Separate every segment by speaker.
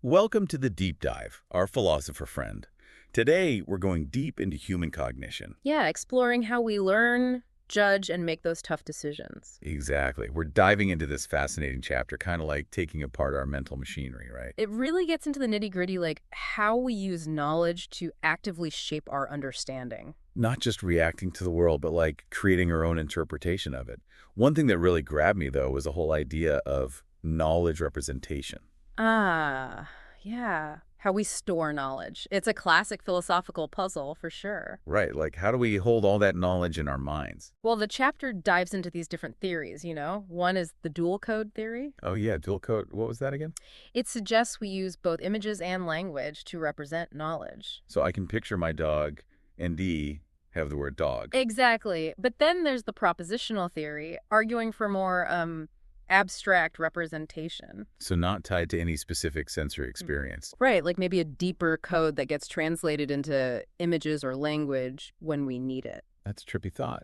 Speaker 1: Welcome to the Deep Dive, our philosopher friend. Today, we're going deep into human cognition.
Speaker 2: Yeah, exploring how we learn, judge, and make those tough decisions.
Speaker 1: Exactly. We're diving into this fascinating chapter, kind of like taking apart our mental machinery, right?
Speaker 2: It really gets into the nitty-gritty, like how we use knowledge to actively shape our understanding.
Speaker 1: Not just reacting to the world, but like creating our own interpretation of it. One thing that really grabbed me, though, was the whole idea of knowledge representation.
Speaker 2: Ah, yeah. How we store knowledge. It's a classic philosophical puzzle for sure.
Speaker 1: Right, like how do we hold all that knowledge in our minds?
Speaker 2: Well, the chapter dives into these different theories, One is the dual code theory.
Speaker 1: Oh yeah, dual code. What was that again?
Speaker 2: It suggests we use both images and language to represent knowledge.
Speaker 1: So I can picture my dog and D have the word dog.
Speaker 2: Exactly. But then there's the propositional theory, arguing for more abstract representation.
Speaker 1: So not tied to any specific sensory experience.
Speaker 2: Right, like maybe a deeper code that gets translated into images or language when we need it.
Speaker 1: That's a trippy thought.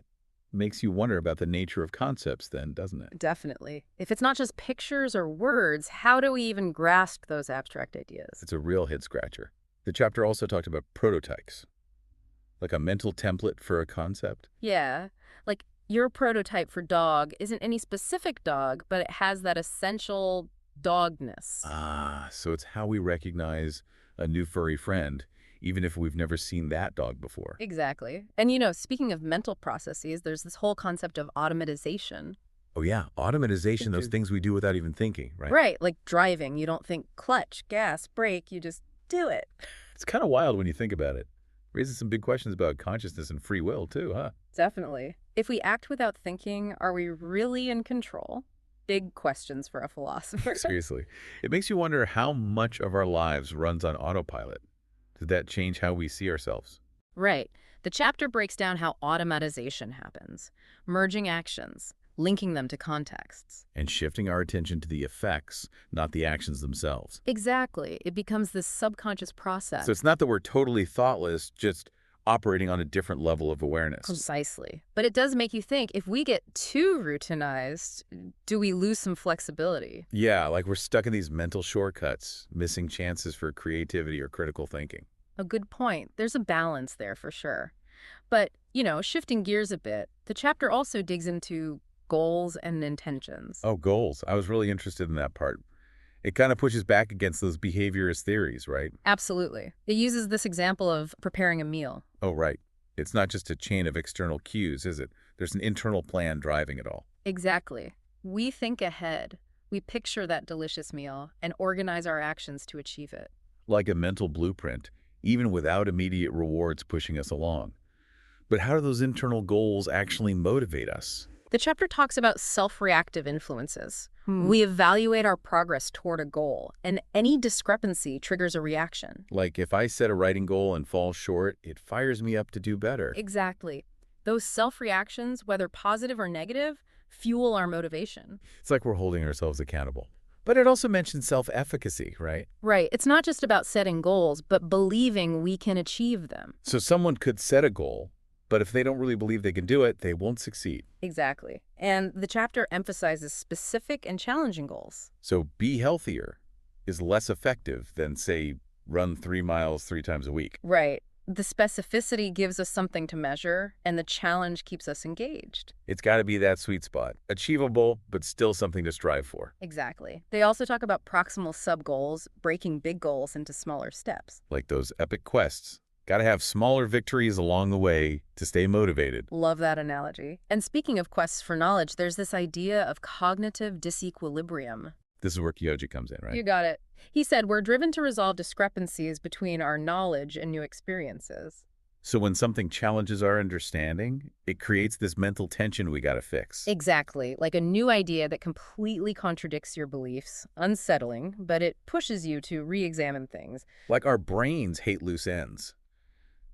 Speaker 1: Makes you wonder about the nature of concepts then, doesn't it?
Speaker 2: Definitely. If it's not just pictures or words, how do we even grasp those abstract ideas?
Speaker 1: It's a real head scratcher. The chapter also talked about prototypes, like a mental template for a concept.
Speaker 2: Yeah, like your prototype for dog isn't any specific dog, but it has that essential dogness.
Speaker 1: Ah, so it's how we recognize a new furry friend, even if we've never seen that dog before.
Speaker 2: Exactly. And speaking of mental processes, there's this whole concept of automatization.
Speaker 1: Oh yeah, automatization, those things we do without even thinking, right?
Speaker 2: Right, like driving. You don't think clutch, gas, brake, you just do it.
Speaker 1: It's kind of wild when you think about it. Raises some big questions about consciousness and free will too, huh?
Speaker 2: Definitely. If we act without thinking, are we really in control? Big questions for a philosopher.
Speaker 1: Seriously. It makes you wonder how much of our lives runs on autopilot. Did that change how we see ourselves?
Speaker 2: Right. The chapter breaks down how automatization happens, merging actions, linking them to contexts.
Speaker 1: And shifting our attention to the effects, not the actions themselves.
Speaker 2: Exactly. It becomes this subconscious process.
Speaker 1: So it's not that we're totally thoughtless, just operating on a different level of awareness.
Speaker 2: Precisely. But it does make you think, if we get too routinized, do we lose some flexibility?
Speaker 1: Yeah, like we're stuck in these mental shortcuts, missing chances for creativity or critical thinking.
Speaker 2: A good point. There's a balance there for sure. But, shifting gears a bit, the chapter also digs into goals and intentions.
Speaker 1: Oh, goals. I was really interested in that part. It kind of pushes back against those behaviorist theories, right?
Speaker 2: Absolutely. It uses this example of preparing a meal.
Speaker 1: Oh, right. It's not just a chain of external cues, is it? There's an internal plan driving it all.
Speaker 2: Exactly. We think ahead. We picture that delicious meal and organize our actions to achieve it.
Speaker 1: Like a mental blueprint, even without immediate rewards pushing us along. But how do those internal goals actually motivate us?
Speaker 2: The chapter talks about self-reactive influences. We evaluate our progress toward a goal, and any discrepancy triggers a reaction.
Speaker 1: Like if I set a writing goal and fall short, it fires me up to do better.
Speaker 2: Exactly. Those self-reactions, whether positive or negative, fuel our motivation.
Speaker 1: It's like we're holding ourselves accountable. But it also mentions self-efficacy, right?
Speaker 2: Right. It's not just about setting goals, but believing we can achieve them.
Speaker 1: So someone could set a goal, but if they don't really believe they can do it, they won't succeed.
Speaker 2: Exactly. And the chapter emphasizes specific and challenging goals.
Speaker 1: So be healthier is less effective than, say, run 3 miles 3 times a week.
Speaker 2: Right. The specificity gives us something to measure, and the challenge keeps us engaged.
Speaker 1: It's got to be that sweet spot. Achievable, but still something to strive for.
Speaker 2: Exactly. They also talk about proximal sub-goals, breaking big goals into smaller steps.
Speaker 1: Like those epic quests. Got to have smaller victories along the way to stay motivated.
Speaker 2: Love that analogy. And speaking of quests for knowledge, there's this idea of cognitive disequilibrium.
Speaker 1: This is where Kyoji comes in, right?
Speaker 2: You got it. He said, we're driven to resolve discrepancies between our knowledge and new experiences.
Speaker 1: So when something challenges our understanding, it creates this mental tension we got to fix.
Speaker 2: Exactly. Like a new idea that completely contradicts your beliefs. Unsettling, but it pushes you to re-examine things.
Speaker 1: Like our brains hate loose ends.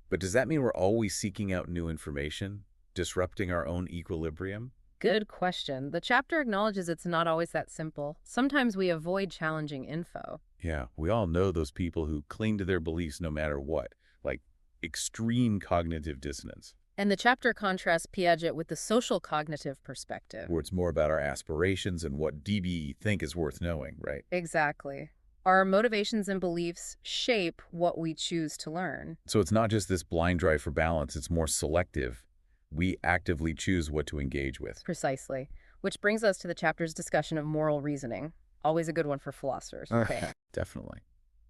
Speaker 1: But does that mean we're always seeking out new information, disrupting our own equilibrium?
Speaker 2: Good question. The chapter acknowledges it's not always that simple. Sometimes we avoid challenging info.
Speaker 1: Yeah, we all know those people who cling to their beliefs no matter what, like extreme cognitive dissonance.
Speaker 2: And the chapter contrasts Piaget with the social cognitive perspective.
Speaker 1: Where it's more about our aspirations and what DB think is worth knowing, right?
Speaker 2: Exactly. Our motivations and beliefs shape what we choose to learn.
Speaker 1: So it's not just this blind drive for balance, it's more selective. We actively choose what to engage with.
Speaker 2: Precisely. Which brings us to the chapter's discussion of moral reasoning. Always a good one for philosophers. Okay.
Speaker 1: Definitely.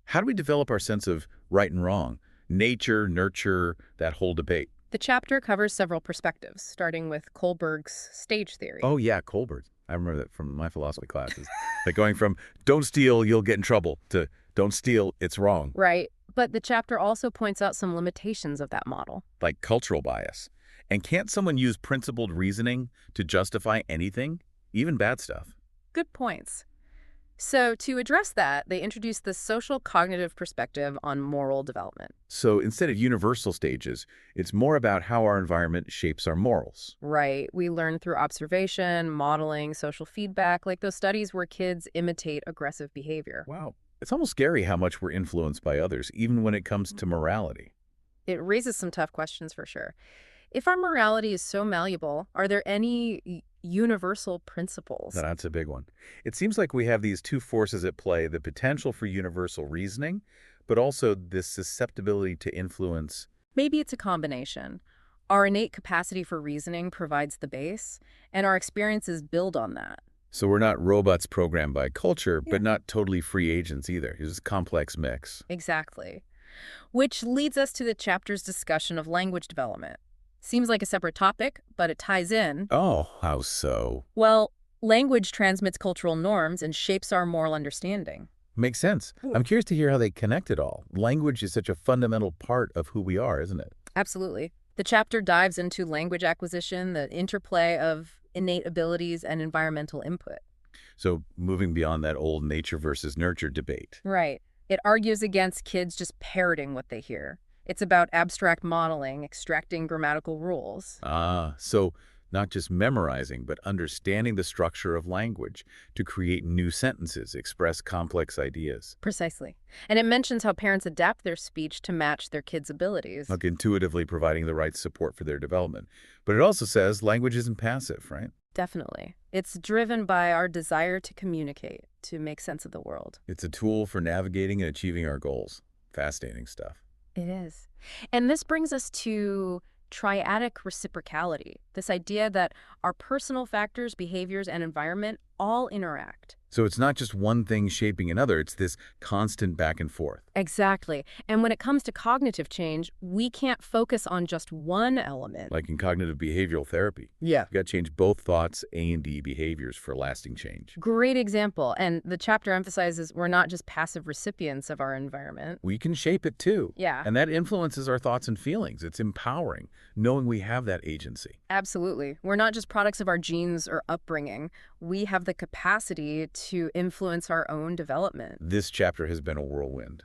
Speaker 1: How do we develop our sense of right and wrong? Nature, nurture, that whole debate.
Speaker 2: The chapter covers several perspectives, starting with Kohlberg's stage theory.
Speaker 1: Oh, yeah, Colbert. I remember that from my philosophy classes. Like going from don't steal, you'll get in trouble, to don't steal, it's wrong.
Speaker 2: Right. But the chapter also points out some limitations of that model.
Speaker 1: Like cultural bias. And can't someone use principled reasoning to justify anything, even bad stuff?
Speaker 2: Good points. So to address that, they introduced the social cognitive perspective on moral development.
Speaker 1: So instead of universal stages, it's more about how our environment shapes our morals.
Speaker 2: Right. We learn through observation, modeling, social feedback, like those studies where kids imitate aggressive behavior.
Speaker 1: Wow. It's almost scary how much we're influenced by others, even when it comes to morality.
Speaker 2: It raises some tough questions for sure. If our morality is so malleable, are there any universal principles?
Speaker 1: That's a big one. It seems like we have these two forces at play, the potential for universal reasoning, but also this susceptibility to influence.
Speaker 2: Maybe it's a combination. Our innate capacity for reasoning provides the base, and our experiences build on that.
Speaker 1: So we're not robots programmed by culture,
Speaker 2: Yeah.
Speaker 1: but not totally free agents either. It's a complex mix.
Speaker 2: Exactly. Which leads us to the chapter's discussion of language development. Seems like a separate topic, but it ties in.
Speaker 1: Oh, how so?
Speaker 2: Well, language transmits cultural norms and shapes our moral understanding.
Speaker 1: Makes sense. I'm curious to hear how they connect it all. Language is such a fundamental part of who we are, isn't it?
Speaker 2: Absolutely. The chapter dives into language acquisition, the interplay of innate abilities and environmental input.
Speaker 1: So moving beyond that old nature versus nurture debate.
Speaker 2: Right. It argues against kids just parroting what they hear. It's about abstract modeling, extracting grammatical rules.
Speaker 1: So not just memorizing, but understanding the structure of language to create new sentences, express complex ideas.
Speaker 2: Precisely. And it mentions how parents adapt their speech to match their kids' abilities.
Speaker 1: Like intuitively providing the right support for their development. But it also says language isn't passive, right?
Speaker 2: Definitely. It's driven by our desire to communicate, to make sense of the world.
Speaker 1: It's a tool for navigating and achieving our goals. Fascinating stuff.
Speaker 2: It is. And this brings us to triadic reciprocality, this idea that our personal factors, behaviors, and environment all interact.
Speaker 1: So it's not just one thing shaping another, it's this constant back and forth.
Speaker 2: Exactly. And when it comes to cognitive change, we can't focus on just one element.
Speaker 1: Like in cognitive behavioral therapy.
Speaker 2: Yeah.
Speaker 1: You got to change both thoughts, A and D behaviors for lasting change.
Speaker 2: Great example. And the chapter emphasizes we're not just passive recipients of our environment.
Speaker 1: We can shape it too.
Speaker 2: Yeah.
Speaker 1: And that influences our thoughts and feelings. It's empowering, knowing we have that agency.
Speaker 2: Absolutely. We're not just products of our genes or upbringing. We have the capacity to influence our own development.
Speaker 1: This chapter has been a whirlwind.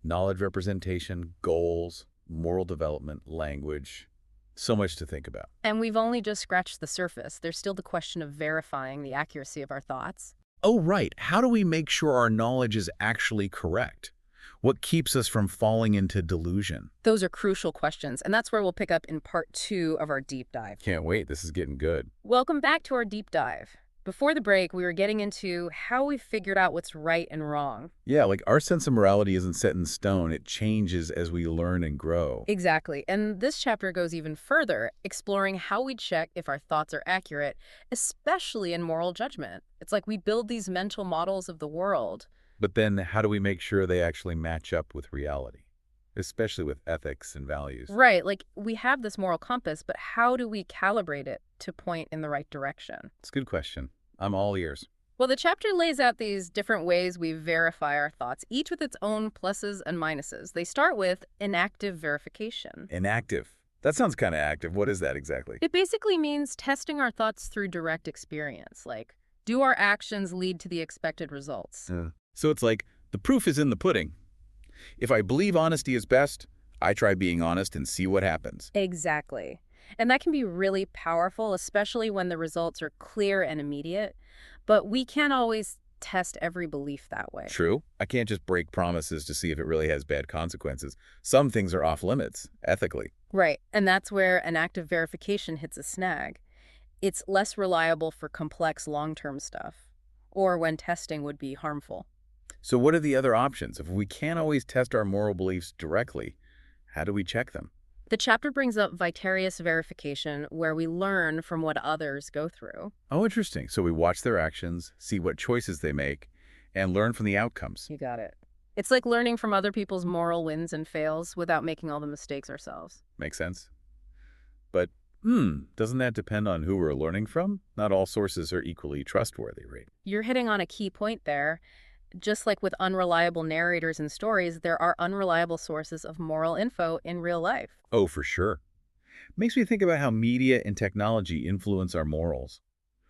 Speaker 1: Knowledge representation, goals, moral development, language. So much to think about.
Speaker 2: And we've only just scratched the surface. There's still the question of verifying the accuracy of our thoughts.
Speaker 1: Oh, right. How do we make sure our knowledge is actually correct? What keeps us from falling into delusion?
Speaker 2: Those are crucial questions, and that's where we'll pick up in part 2 of our deep dive.
Speaker 1: Can't wait. This is getting good.
Speaker 2: Welcome back to our deep dive. Before the break, we were getting into how we figured out what's right and wrong.
Speaker 1: Yeah, like our sense of morality isn't set in stone. It changes as we learn and grow.
Speaker 2: Exactly. And this chapter goes even further, exploring how we check if our thoughts are accurate, especially in moral judgment. It's like we build these mental models of the world.
Speaker 1: But then how do we make sure they actually match up with reality? Especially with ethics and values.
Speaker 2: Right, like we have this moral compass, but how do we calibrate it to point in the right direction?
Speaker 1: It's a good question. I'm all ears.
Speaker 2: Well, the chapter lays out these different ways we verify our thoughts, each with its own pluses and minuses. They start with inactive verification.
Speaker 1: Inactive. That sounds kind of active. What is that exactly?
Speaker 2: It basically means testing our thoughts through direct experience, like, do our actions lead to the expected results?
Speaker 1: So it's like, the proof is in the pudding. If I believe honesty is best, I try being honest and see what happens.
Speaker 2: Exactly. And that can be really powerful, especially when the results are clear and immediate. But we can't always test every belief that way.
Speaker 1: True. I can't just break promises to see if it really has bad consequences. Some things are off limits, ethically.
Speaker 2: Right. And that's where an active verification hits a snag. It's less reliable for complex long-term stuff, or when testing would be harmful.
Speaker 1: So what are the other options? If we can't always test our moral beliefs directly, how do we check them?
Speaker 2: The chapter brings up vicarious verification, where we learn from what others go through.
Speaker 1: Oh, interesting. So we watch their actions, see what choices they make, and learn from the outcomes.
Speaker 2: You got it. It's like learning from other people's moral wins and fails without making all the mistakes ourselves.
Speaker 1: Make sense? But, doesn't that depend on who we're learning from? Not all sources are equally trustworthy, right?
Speaker 2: You're hitting on a key point there. Just like with unreliable narrators and stories, there are unreliable sources of moral info in real life.
Speaker 1: Oh, for sure. Makes me think about how media and technology influence our morals.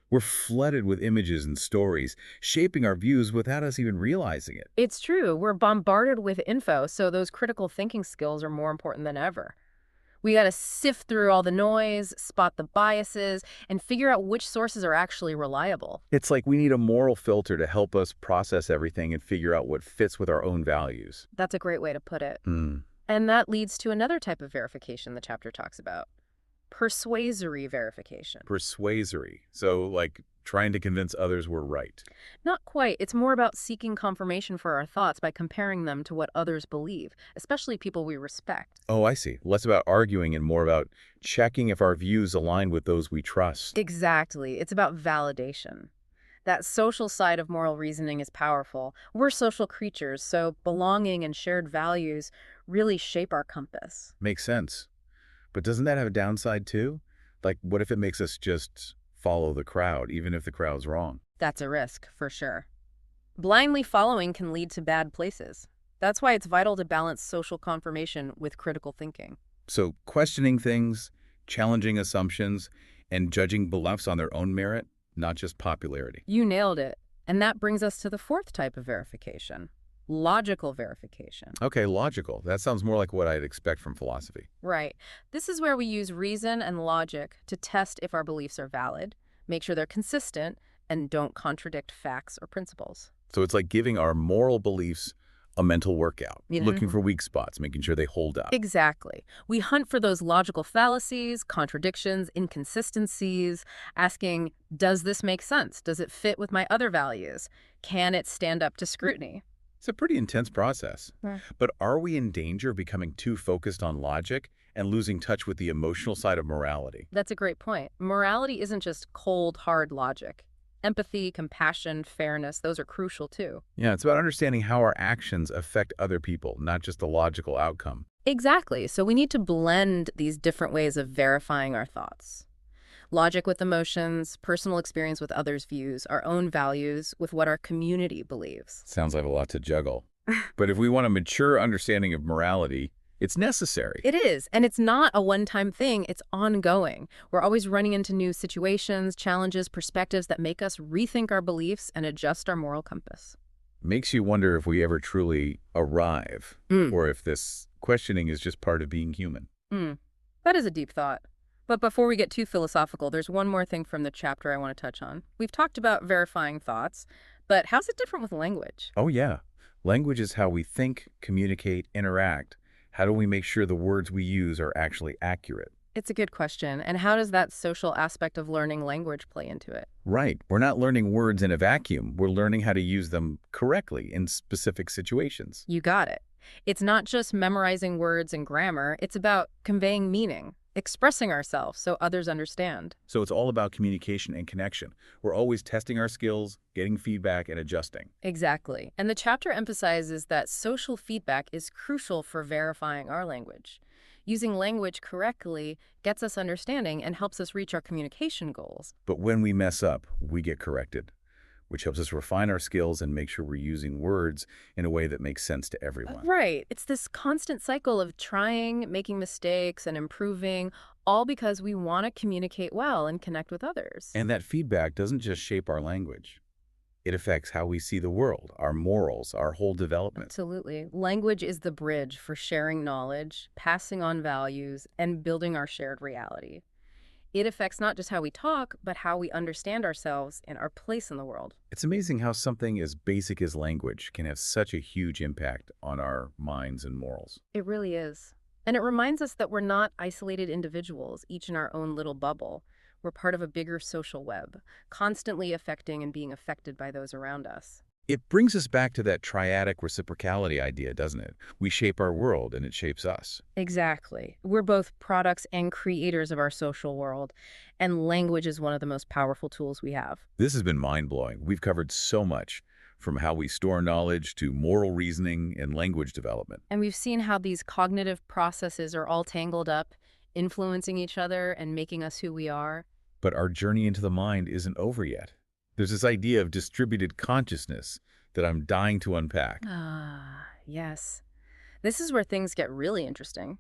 Speaker 1: We're flooded with images and stories, shaping our views without us even realizing it.
Speaker 2: It's true, we're bombarded with info, so those critical thinking skills are more important than ever. We got to sift through all the noise, spot the biases, and figure out which sources are actually reliable.
Speaker 1: It's like we need a moral filter to help us process everything and figure out what fits with our own values.
Speaker 2: That's a great way to put it.
Speaker 1: Hmm.
Speaker 2: And that leads to another type of verification the chapter talks about: persuasory verification.
Speaker 1: Persuasory. So, like, trying to convince others we're right.
Speaker 2: Not quite. It's more about seeking confirmation for our thoughts by comparing them to what others believe, especially people we respect.
Speaker 1: Oh, I see. Less about arguing and more about checking if our views align with those we trust.
Speaker 2: Exactly. It's about validation. That social side of moral reasoning is powerful. We're social creatures, so belonging and shared values really shape our compass.
Speaker 1: Makes sense. But doesn't that have a downside too? Like, what if it makes us just follow the crowd, even if the crowd's wrong?
Speaker 2: That's a risk, for sure. Blindly following can lead to bad places. That's why it's vital to balance social confirmation with critical thinking.
Speaker 1: So, questioning things, challenging assumptions, and judging beliefs on their own merit, not just popularity.
Speaker 2: You nailed it. And that brings us to the fourth type of verification: logical verification.
Speaker 1: Okay, logical. That sounds more like what I'd expect from philosophy.
Speaker 2: Right. This is where we use reason and logic to test if our beliefs are valid, make sure they're consistent, and don't contradict facts or principles.
Speaker 1: So it's like giving our moral beliefs a mental workout,
Speaker 2: You
Speaker 1: looking
Speaker 2: know?
Speaker 1: for weak spots, making sure they hold up.
Speaker 2: Exactly. We hunt for those logical fallacies, contradictions, inconsistencies, asking, does this make sense? Does it fit with my other values? Can it stand up to scrutiny?
Speaker 1: It's a pretty intense process.
Speaker 2: Yeah.
Speaker 1: But are we in danger of becoming too focused on logic and losing touch with the emotional side of morality?
Speaker 2: That's a great point. Morality isn't just cold, hard logic. Empathy, compassion, fairness, those are crucial too.
Speaker 1: Yeah, it's about understanding how our actions affect other people, not just the logical outcome.
Speaker 2: Exactly. So we need to blend these different ways of verifying our thoughts. Logic with emotions, personal experience with others' views, our own values with what our community believes.
Speaker 1: Sounds like a lot to juggle. But if we want a mature understanding of morality, it's necessary.
Speaker 2: It is, and it's not a one-time thing, it's ongoing. We're always running into new situations, challenges, perspectives that make us rethink our beliefs and adjust our moral compass.
Speaker 1: Makes you wonder if we ever truly arrive, or if this questioning is just part of being human.
Speaker 2: That is a deep thought. But before we get too philosophical, there's one more thing from the chapter I want to touch on. We've talked about verifying thoughts, but how's it different with language?
Speaker 1: Oh yeah, language is how we think, communicate, interact. How do we make sure the words we use are actually accurate?
Speaker 2: It's a good question. And how does that social aspect of learning language play into it?
Speaker 1: Right. We're not learning words in a vacuum. We're learning how to use them correctly in specific situations.
Speaker 2: You got it. It's not just memorizing words and grammar. It's about conveying meaning, expressing ourselves so others understand.
Speaker 1: So it's all about communication and connection. We're always testing our skills, getting feedback, and adjusting.
Speaker 2: Exactly. And the chapter emphasizes that social feedback is crucial for verifying our language. Using language correctly gets us understanding and helps us reach our communication goals.
Speaker 1: But when we mess up, we get corrected, which helps us refine our skills and make sure we're using words in a way that makes sense to everyone.
Speaker 2: Right. It's this constant cycle of trying, making mistakes, and improving, all because we want to communicate well and connect with others.
Speaker 1: And that feedback doesn't just shape our language. It affects how we see the world, our morals, our whole development.
Speaker 2: Absolutely. Language is the bridge for sharing knowledge, passing on values, and building our shared reality. It affects not just how we talk, but how we understand ourselves and our place in the world.
Speaker 1: It's amazing how something as basic as language can have such a huge impact on our minds and morals.
Speaker 2: It really is. And it reminds us that we're not isolated individuals, each in our own little bubble. We're part of a bigger social web, constantly affecting and being affected by those around us.
Speaker 1: It brings us back to that triadic reciprocality idea, doesn't it? We shape our world, and it shapes us.
Speaker 2: Exactly. We're both products and creators of our social world, and language is one of the most powerful tools we have.
Speaker 1: This has been mind-blowing. We've covered so much, from how we store knowledge to moral reasoning and language development.
Speaker 2: And we've seen how these cognitive processes are all tangled up, influencing each other and making us who we are.
Speaker 1: But our journey into the mind isn't over yet. There's this idea of distributed consciousness that I'm dying to unpack.
Speaker 2: Ah, yes. This is where things get really interesting.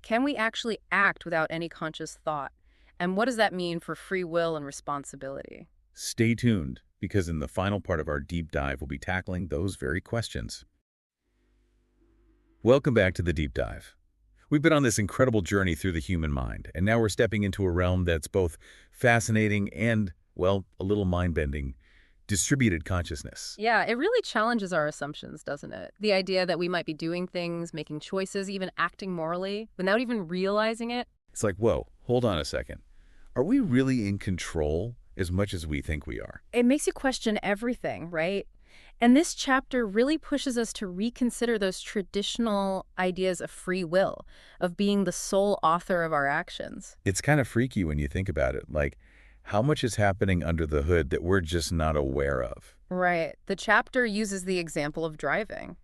Speaker 2: Can we actually act without any conscious thought? And what does that mean for free will and responsibility?
Speaker 1: Stay tuned, because in the final part of our deep dive, we'll be tackling those very questions. Welcome back to the Deep Dive. We've been on this incredible journey through the human mind, and now we're stepping into a realm that's both fascinating and, well, a little mind-bending: distributed consciousness.
Speaker 2: Yeah, it really challenges our assumptions, doesn't it? The idea that we might be doing things, making choices, even acting morally, without even realizing it.
Speaker 1: It's like, whoa, hold on a second. Are we really in control as much as we think we are?
Speaker 2: It makes you question everything, right? And this chapter really pushes us to reconsider those traditional ideas of free will, of being the sole author of our actions.
Speaker 1: It's kind of freaky when you think about it, like how much is happening under the hood that we're just not aware of.
Speaker 2: Right. The chapter uses the example of driving.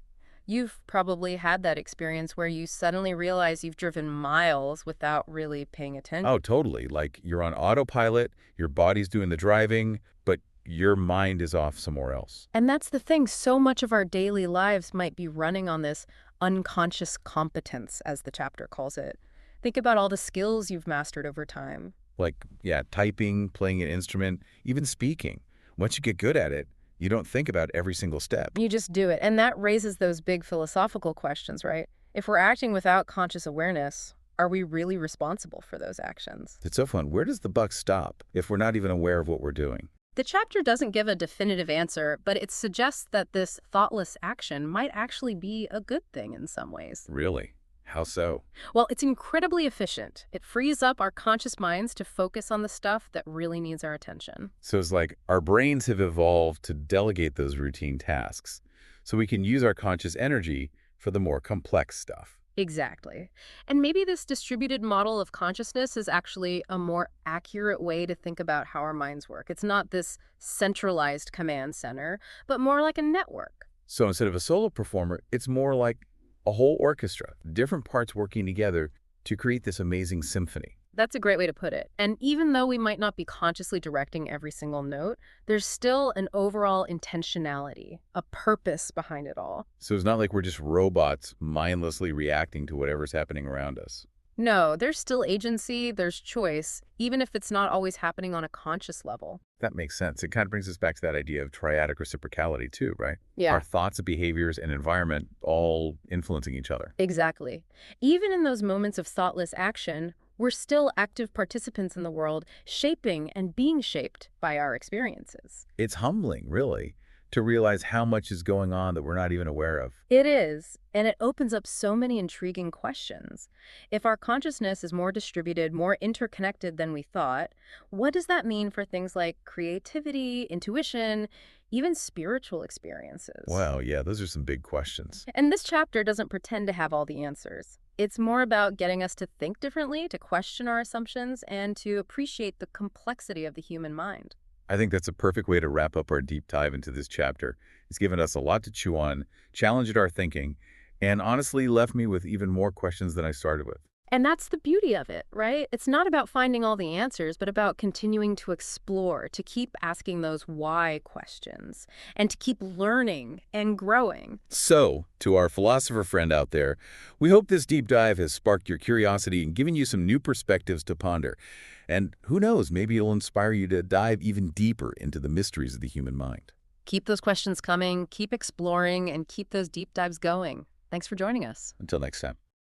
Speaker 2: You've probably had that experience where you suddenly realize you've driven miles without really paying attention.
Speaker 1: Oh, totally. Like you're on autopilot, your body's doing the driving, but your mind is off somewhere else.
Speaker 2: And that's the thing. So much of our daily lives might be running on this unconscious competence, as the chapter calls it. Think about all the skills you've mastered over time.
Speaker 1: Like, yeah, typing, playing an instrument, even speaking. Once you get good at it, you don't think about every single step.
Speaker 2: You just do it. And that raises those big philosophical questions, right? If we're acting without conscious awareness, are we really responsible for those actions?
Speaker 1: It's so fun. Where does the buck stop if we're not even aware of what we're doing?
Speaker 2: The chapter doesn't give a definitive answer, but it suggests that this thoughtless action might actually be a good thing in some ways.
Speaker 1: Really? How so?
Speaker 2: Well, it's incredibly efficient. It frees up our conscious minds to focus on the stuff that really needs our attention.
Speaker 1: So it's like our brains have evolved to delegate those routine tasks so we can use our conscious energy for the more complex stuff.
Speaker 2: Exactly. And maybe this distributed model of consciousness is actually a more accurate way to think about how our minds work. It's not this centralized command center, but more like a network.
Speaker 1: So instead of a solo performer, it's more like a whole orchestra, different parts working together to create this amazing symphony.
Speaker 2: That's a great way to put it. And even though we might not be consciously directing every single note, there's still an overall intentionality, a purpose behind it all.
Speaker 1: So it's not like we're just robots mindlessly reacting to whatever's happening around us.
Speaker 2: No, there's still agency, there's choice, even if it's not always happening on a conscious level.
Speaker 1: That makes sense. It kind of brings us back to that idea of triadic reciprocality too, right?
Speaker 2: Yeah.
Speaker 1: Our thoughts, behaviors, and environment all influencing each other.
Speaker 2: Exactly. Even in those moments of thoughtless action, we're still active participants in the world, shaping and being shaped by our experiences.
Speaker 1: It's humbling, really, to realize how much is going on that we're not even aware of.
Speaker 2: It is, and it opens up so many intriguing questions. If our consciousness is more distributed, more interconnected than we thought, what does that mean for things like creativity, intuition, even spiritual experiences?
Speaker 1: Wow, yeah, those are some big questions.
Speaker 2: And this chapter doesn't pretend to have all the answers. It's more about getting us to think differently, to question our assumptions, and to appreciate the complexity of the human mind.
Speaker 1: I think that's a perfect way to wrap up our deep dive into this chapter. It's given us a lot to chew on, challenged our thinking, and honestly left me with even more questions than I started with.
Speaker 2: And that's the beauty of it, right? It's not about finding all the answers, but about continuing to explore, to keep asking those why questions, and to keep learning and growing.
Speaker 1: So, to our philosopher friend out there, we hope this deep dive has sparked your curiosity and given you some new perspectives to ponder. And who knows, maybe it'll inspire you to dive even deeper into the mysteries of the human mind.
Speaker 2: Keep those questions coming, keep exploring, and keep those deep dives going. Thanks for joining us.
Speaker 1: Until next time.